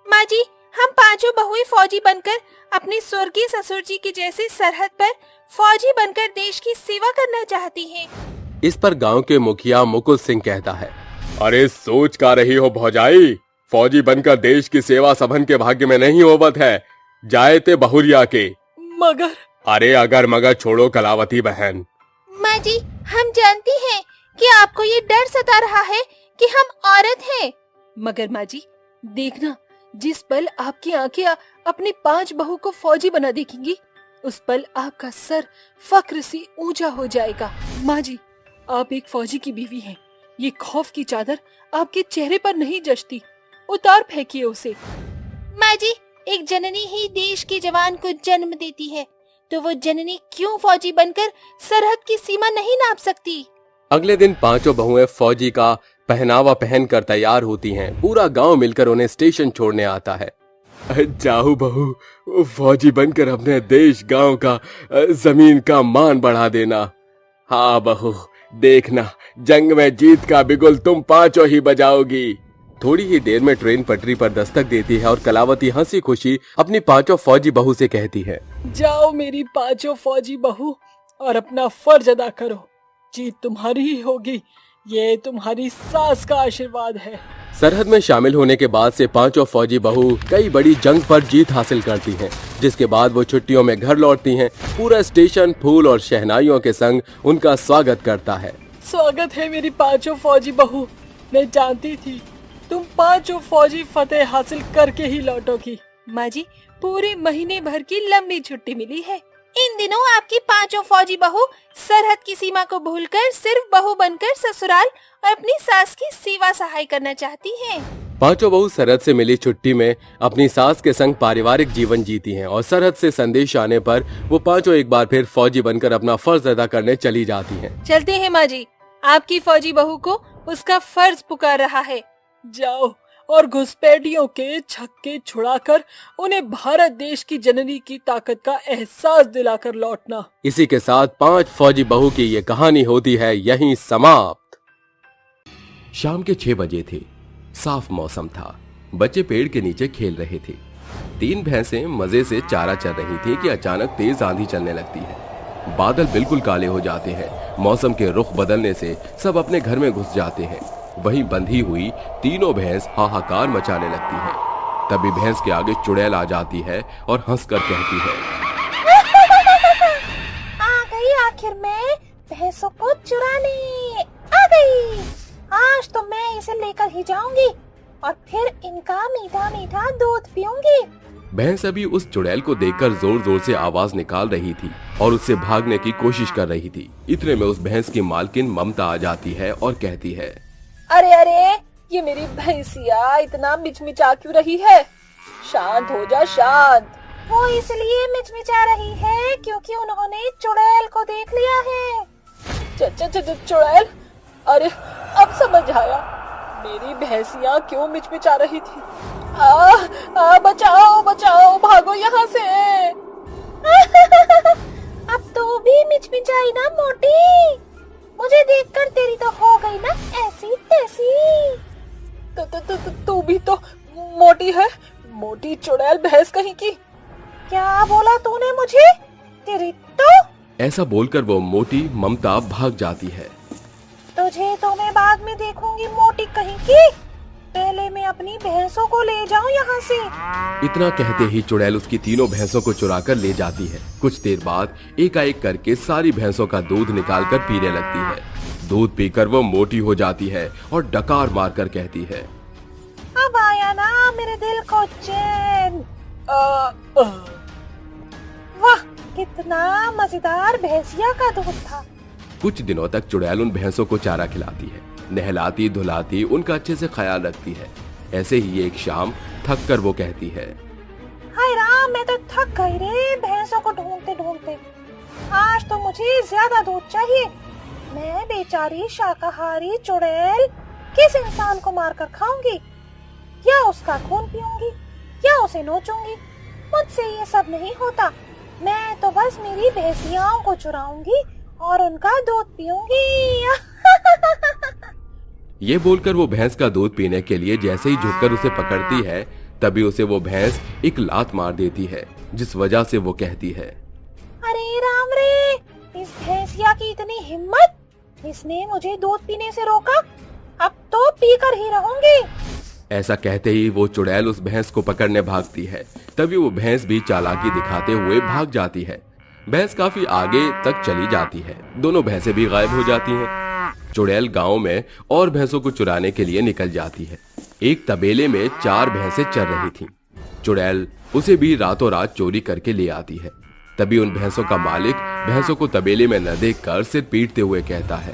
माँ जी, हम पांचों बहुएं फौजी बनकर अपने स्वर्गीय ससुर जी के जैसे सरहद पर फौजी बनकर देश की सेवा करना चाहती हैं। इस पर गांव के मुखिया मुकुल सिंह कहता है, अरे सोच का रही हो भौजाई, फौजी बनकर देश की सेवा सबन के भाग्य में नहीं होवत है, जाए ते बहुरिया के। मगर अरे अगर मगर छोड़ो कलावती बहन। माँ जी, हम जानती हैं कि आपको ये डर सता रहा है कि हम औरत हैं। मगर माँ जी, देखना, जिस पल आपकी आंखें अपनी 5 बहू को फौजी बना देखेंगी, उस पल आपका सर फक्र से ऊंचा हो जाएगा। माँ जी, आप एक फौजी की बीवी हैं। ये खौफ की चादर आपके चेहरे पर नहीं जचती, उतार फेंकिए उसे। माँ जी, एक जननी ही देश के जवान को जन्म देती है, तो वो जननी क्यों फौजी बनकर सरहद की सीमा नहीं नाप सकती? अगले दिन पांचों बहुएं फौजी का पहनावा पहनकर तैयार होती हैं। पूरा गांव मिलकर उन्हें स्टेशन छोड़ने आता है। जाओ बहू, फौजी बनकर अपने देश गांव का जमीन का मान बढ़ा देना। हाँ बहू, देखना जंग में जीत का बिगुल तुम पांचों ही बजाओगी। थोड़ी ही देर में ट्रेन पटरी पर दस्तक देती है और कलावती हंसी खुशी अपनी पांचों फौजी बहू से कहती है, जाओ मेरी पांचों फौजी बहू और अपना फर्ज अदा करो। जीत तुम्हारी ही होगी, ये तुम्हारी सास का आशीर्वाद है। सरहद में शामिल होने के बाद से पांचों फौजी बहू कई बड़ी जंग पर जीत हासिल करती हैं, जिसके बाद वो छुट्टियों में घर लौटती हैं। पूरा स्टेशन फूल और शहनाइयों के संग उनका स्वागत करता है। स्वागत है मेरी पांचों फौजी बहू। मैं जानती थी तुम पांचों फौजी फतेह हासिल करके ही लौटोगी। माँ जी, पूरे महीने भर की लंबी छुट्टी मिली है। इन दिनों आपकी पांचों फौजी बहू सरहद की सीमा को भूलकर सिर्फ बहू बनकर ससुराल और अपनी सास की सेवा सहाय करना चाहती हैं। पांचों बहू सरहद से मिली छुट्टी में अपनी सास के संग पारिवारिक जीवन जीती हैं और सरहद से संदेश आने पर वो पांचों एक बार फिर फौजी बनकर अपना फर्ज अदा करने चली जाती हैं। चलते हैं माँ जी, आपकी फौजी बहू को उसका फर्ज पुकार रहा है। जाओ और घुसपैठियों के छक्के छुड़ाकर उन्हें भारत देश की जननी की ताकत का एहसास दिलाकर लौटना। इसी के साथ 5 फौजी बहू की ये कहानी होती है यहीं समाप्त। शाम के 6 बजे थे। साफ मौसम था। बच्चे पेड़ के नीचे खेल रहे थे। तीन भैंसें मजे से चारा चर रही थी कि अचानक तेज आंधी चलने लगती है। बादल बिल्कुल काले हो जाते हैं। मौसम के रुख बदलने से सब अपने घर में घुस जाते हैं। वहीं बंधी हुई तीनों भैंस हाहाकार मचाने लगती हैं। तभी भैंस के आगे चुड़ैल आ जाती है और हंसकर कहती है, आ गई आखिर में भैंसों को चुराने आ गई। आज तो मैं इसे लेकर ही जाऊंगी और फिर इनका मीठा मीठा दूध पीऊंगी। भैंस अभी उस चुड़ैल को देखकर जोर जोर से आवाज निकाल रही थी और उससे भागने की कोशिश कर रही थी। इतने में उस भैंस की मालकिन ममता आ जाती है और कहती है, अरे अरे, ये मेरी भैंसिया इतना मिचमिचा क्यों रही है? शांत हो जा, शांत। वो इसलिए मिचमिचा रही है क्योंकि उन्होंने चुड़ैल को देख लिया है। चुड़ैल? अरे अब समझ आया, मेरी भैंसिया क्यों मिचमिचा रही थी। बचाओ बचाओ, भागो यहाँ से। अब तो भी मिचमिचाई ना मोटी, मुझे देखकर तेरी तो हो गई ना ऐसी तैसी। तू भी तो मोटी है, मोटी चुड़ैल भैंस कहीं की। क्या बोला तूने मुझे? तेरी तो। ऐसा बोलकर वो मोटी ममता भाग जाती है। तुझे तो मैं बाद में देखूंगी मोटी कहीं की। पहले मैं अपनी भैंसों को ले जाऊं यहाँ से। इतना कहते ही चुड़ैल उसकी तीनों भैंसों को चुराकर ले जाती है। कुछ देर बाद एकाएक करके सारी भैंसों का दूध निकालकर पीने लगती है। दूध पीकर वो मोटी हो जाती है और डकार मारकर कहती है, अब आया ना मेरे दिल को चैन। वाह, कितना मजेदार भैंसिया का दूध था। कुछ दिनों तक चुड़ैल उन भैंसों को चारा खिलाती है, नहलाती धुलाती, उनका अच्छे से ख्याल रखती है। ऐसे ही एक शाम थक कर वो कहती है, हाय राम, मैं तो थक गई रे भैंसों को ढूंढते ढूंढते। आज तो मुझे ज्यादा दूध चाहिए। मैं बेचारी शाकाहारी चुड़ैल किस इंसान को मारकर खाऊंगी? या उसका खून पीऊंगी या उसे नोचूंगी? मुझसे ये सब नहीं होता। मैं तो बस मेरी भैंसियाओं को चुराऊंगी और उनका दूध पीऊंगी। ये बोलकर वो भैंस का दूध पीने के लिए जैसे ही झुककर उसे पकड़ती है, तभी उसे वो भैंस एक लात मार देती है, जिस वजह से वो कहती है, अरे राम रे, इस भैंसिया की इतनी हिम्मत! इसने मुझे दूध पीने से रोका, अब तो पीकर ही रहूंगी। ऐसा कहते ही वो चुड़ैल उस भैंस को पकड़ने भागती है। तभी वो भैंस भी चालाकी दिखाते हुए भाग जाती है। भैंस काफी आगे तक चली जाती है। दोनों भैंसें भी गायब हो जाती हैं। चुड़ैल गांव में और भैंसों को चुराने के लिए निकल जाती है। एक तबेले में 4 भैंसें चर रही थीं। चुड़ैल उसे भी रातों रात चोरी करके ले आती है। तभी उन भैंसों का मालिक भैंसों को तबेले में न देखकर सिर पीटते हुए कहता है,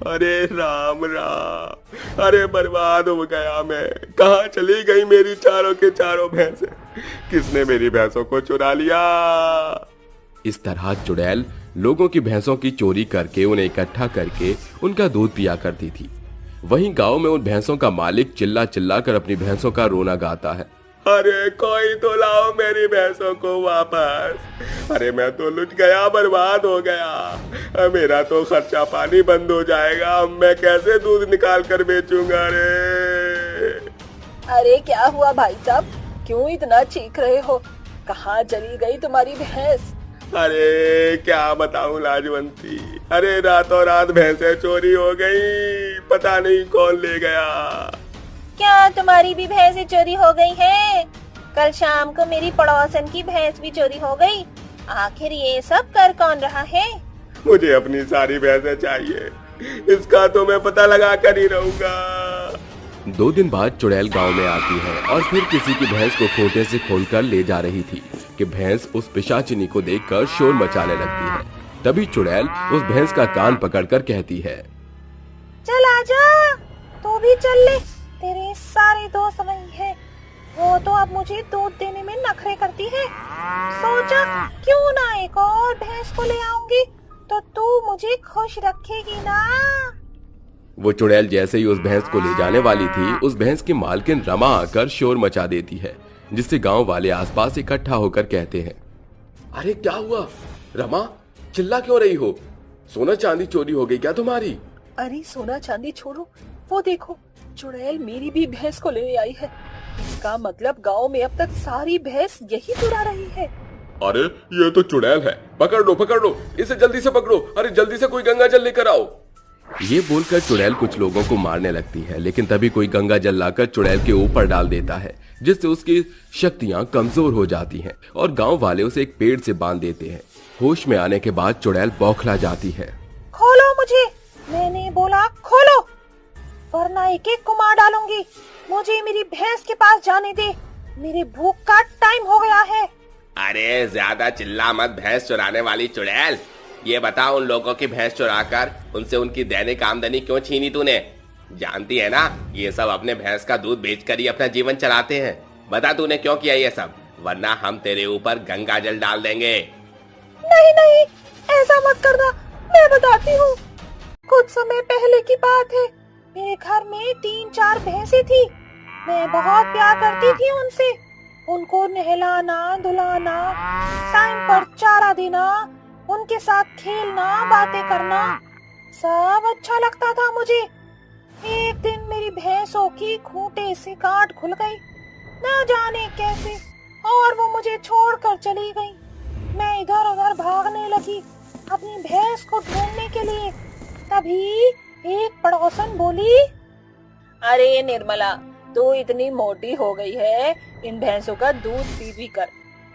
अरे राम राम, अरे बर्बाद हो गया मैं। कहाँ चली गई मेरी चारों के चारों भैंसें? किसने मेरी भैंसों को चुरा लिया? इस तरह चुड़ैल लोगों की भैंसों की चोरी करके उन्हें इकट्ठा करके उनका दूध पिया करती थी। वहीं गांव में उन भैंसों का मालिक चिल्ला चिल्ला कर अपनी भैंसों का रोना गाता है, अरे कोई तो लाओ मेरी भैंसों को वापस। अरे मैं तो लुट गया, बर्बाद हो गया। मेरा तो खर्चा पानी बंद हो जाएगा। अब मैं कैसे दूध निकाल कर बेचूंगा रे? अरे क्या हुआ भाई साहब, क्यों इतना चीख रहे हो? कहाँ चली गई तुम्हारी भैंस? अरे क्या बताऊं लाजवंती, अरे रातों रात भैंसें चोरी हो गई, पता नहीं कौन ले गया। क्या तुम्हारी भी भैंसें चोरी हो गई हैं? कल शाम को मेरी पड़ोसन की भैंस भी चोरी हो गई। आखिर ये सब कर कौन रहा है? मुझे अपनी सारी भैंसें चाहिए, इसका तो मैं पता लगा कर ही रहूंगा। 2 दिन बाद चुड़ैल गांव में आती है और फिर किसी की भैंस को खोटे से खोलकर ले जा रही थी कि भैंस उस पिशाचिनी को देखकर शोर मचाने लगती है। तभी चुड़ैल उस भैंस का कान पकड़कर कहती है, चल आजा, तू भी चल ले। तेरे सारे दोस्त वही है। वो तो अब मुझे दूध देने में नखरे करती है। सोचा क्यों ना एक और भैंस को ले आऊंगी तो तू मुझे खुश रखेगी ना। वो चुड़ैल जैसे ही उस भैंस को ले जाने वाली थी, उस भैंस की मालकिन रमा आकर शोर मचा देती है, जिससे गांव वाले आसपास इकट्ठा होकर कहते हैं, अरे क्या हुआ रमा, चिल्ला क्यों रही हो? सोना चांदी चोरी हो गई क्या तुम्हारी? अरे सोना चांदी छोड़ो, वो देखो चुड़ैल मेरी भी भैंस को लेने आई है। का मतलब गांव में अब तक सारी भैंस यही चुरा रही है। अरे ये तो चुड़ैल है, पकड़ लो इसे, जल्दी से पकड़ो, अरे जल्दी से कोई गंगा जल लेकर आओ। ये बोलकर चुड़ैल कुछ लोगों को मारने लगती है, लेकिन तभी कोई गंगा जल लाकर चुड़ैल के ऊपर डाल देता है, जिससे उसकी शक्तियां कमजोर हो जाती हैं और गांव वाले उसे एक पेड़ से बांध देते हैं। होश में आने के बाद चुड़ैल बौखला जाती है। खोलो मुझे, मैंने बोला खोलो, वरना एक एक को मार डालूंगी। मुझे मेरी भैंस के पास जाने दे, मेरे भूख का टाइम हो गया है। अरे ज्यादा चिल्ला मत भैंस चुराने वाली चुड़ैल। ये बता, उन लोगों की भैंस चुराकर उनसे उनकी दैनिक आमदनी क्यों छीनी तूने? जानती है ना, ये सब अपने भैंस का दूध बेचकर ही अपना जीवन चलाते हैं। बता तूने क्यों किया ये सब, वरना हम तेरे ऊपर गंगा जल डाल देंगे। नहीं, ऐसा मत करना, मैं बताती हूँ। कुछ समय पहले की बात है, मेरे घर में 3-4 भैंसें थी। मैं बहुत प्यार करती थी उनसे, उनको नहलाना धुलाना, टाइम पर चारा देना, उनके साथ खेलना, बातें करना, सब अच्छा लगता था मुझे। एक दिन मेरी भैंसों की खूंटे से गांठ खुल गई, न जाने कैसे, और वो मुझे छोड़कर चली गई। मैं इधर उधर भागने लगी अपनी भैंस को ढूंढने के लिए। तभी एक पड़ोसन बोली, अरे निर्मला, तू इतनी मोटी हो गई है, इन भैंसों का दूध पी कर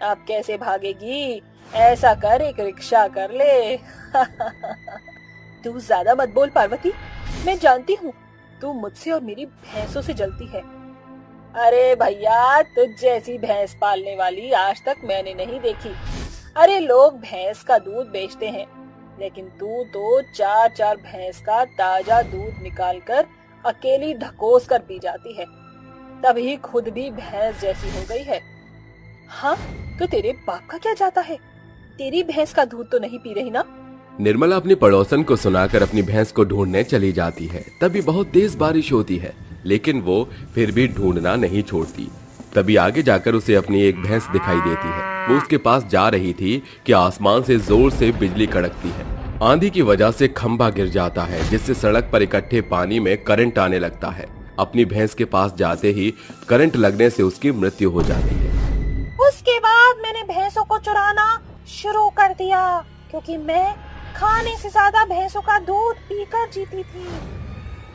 अब कैसे भागेगी? ऐसा कर, एक रिक्शा कर ले। तू ज्यादा मत बोल पार्वती, मैं जानती हूँ तू मुझसे और मेरी भैंसों से जलती है। अरे भैया, तुझ जैसी भैंस पालने वाली आज तक मैंने नहीं देखी। अरे लोग भैंस का दूध बेचते हैं, लेकिन तू तो 4-4 भैंस का ताजा दूध निकालकर अकेली ढकोस कर पी जाती है, तभी खुद भी भैंस जैसी हो गई है। हाँ, तो तेरे बाप का क्या जाता है? तेरी भैंस का दूध तो नहीं पी रही ना? निर्मला अपनी पड़ोसन को सुनाकर अपनी भैंस को ढूंढने चली जाती है। तभी बहुत तेज बारिश होती है, लेकिन वो फिर भी ढूंढना नहीं छोड़ती। तभी आगे जाकर उसे अपनी एक भैंस दिखाई देती है। वो उसके पास जा रही थी कि आसमान से जोर से बिजली कड़कती है। आंधी की वजह से खंभा गिर जाता है, जिससे सड़क पर इकट्ठे पानी में करंट आने लगता है। अपनी भैंस के पास जाते ही करंट लगने से उसकी मृत्यु हो जाती है। उसके बाद मैंने भैंसों को चुराना शुरू कर दिया, क्योंकि मैं खाने से ज्यादा भैंसों का दूध पीकर जीती थी।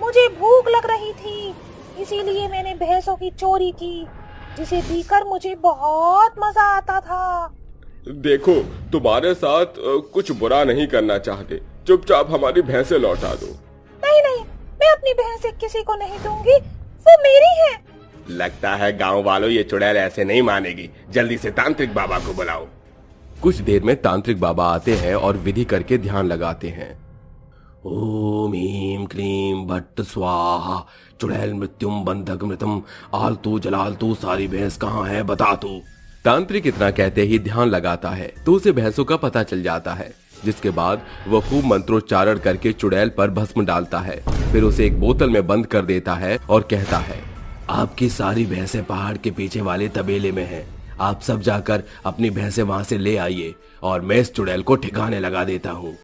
मुझे भूख लग रही थी, इसीलिए मैंने भैंसों की चोरी की, जिसे पीकर मुझे बहुत मजा आता था। देखो, तुम्हारे साथ कुछ बुरा नहीं करना चाहते, चुपचाप हमारी भैंसें लौटा दो। नहीं, मैं अपनी भैंसें किसी को नहीं दूंगी, वो मेरी है। लगता है गांव वालों ये चुड़ैल ऐसे नहीं मानेगी। जल्दी से तांत्रिक बाबा को बुलाओ। कुछ देर में तांत्रिक बाबा आते हैं और विधि करके ध्यान लगाते हैं। ओम ह्रीं क्लीं भट्ट स्वाहा, चुड़ैल मृत्युम बंधक मृतम, आलतू जलालतू, सारी भैंस कहाँ है बता तू। तांत्रिक इतना कहते ही ध्यान लगाता है तो उसे भैंसों का पता चल जाता है, जिसके बाद वह खूब मंत्रोच्चारण करके चुड़ैल पर भस्म डालता है। फिर उसे एक बोतल में बंद कर देता है और कहता है, आपकी सारी भैंसें पहाड़ के पीछे वाले तबेले में हैं। आप सब जाकर अपनी भैंसें वहां से ले आइए और मैं इस चुड़ैल को ठिकाने लगा देता हूँ।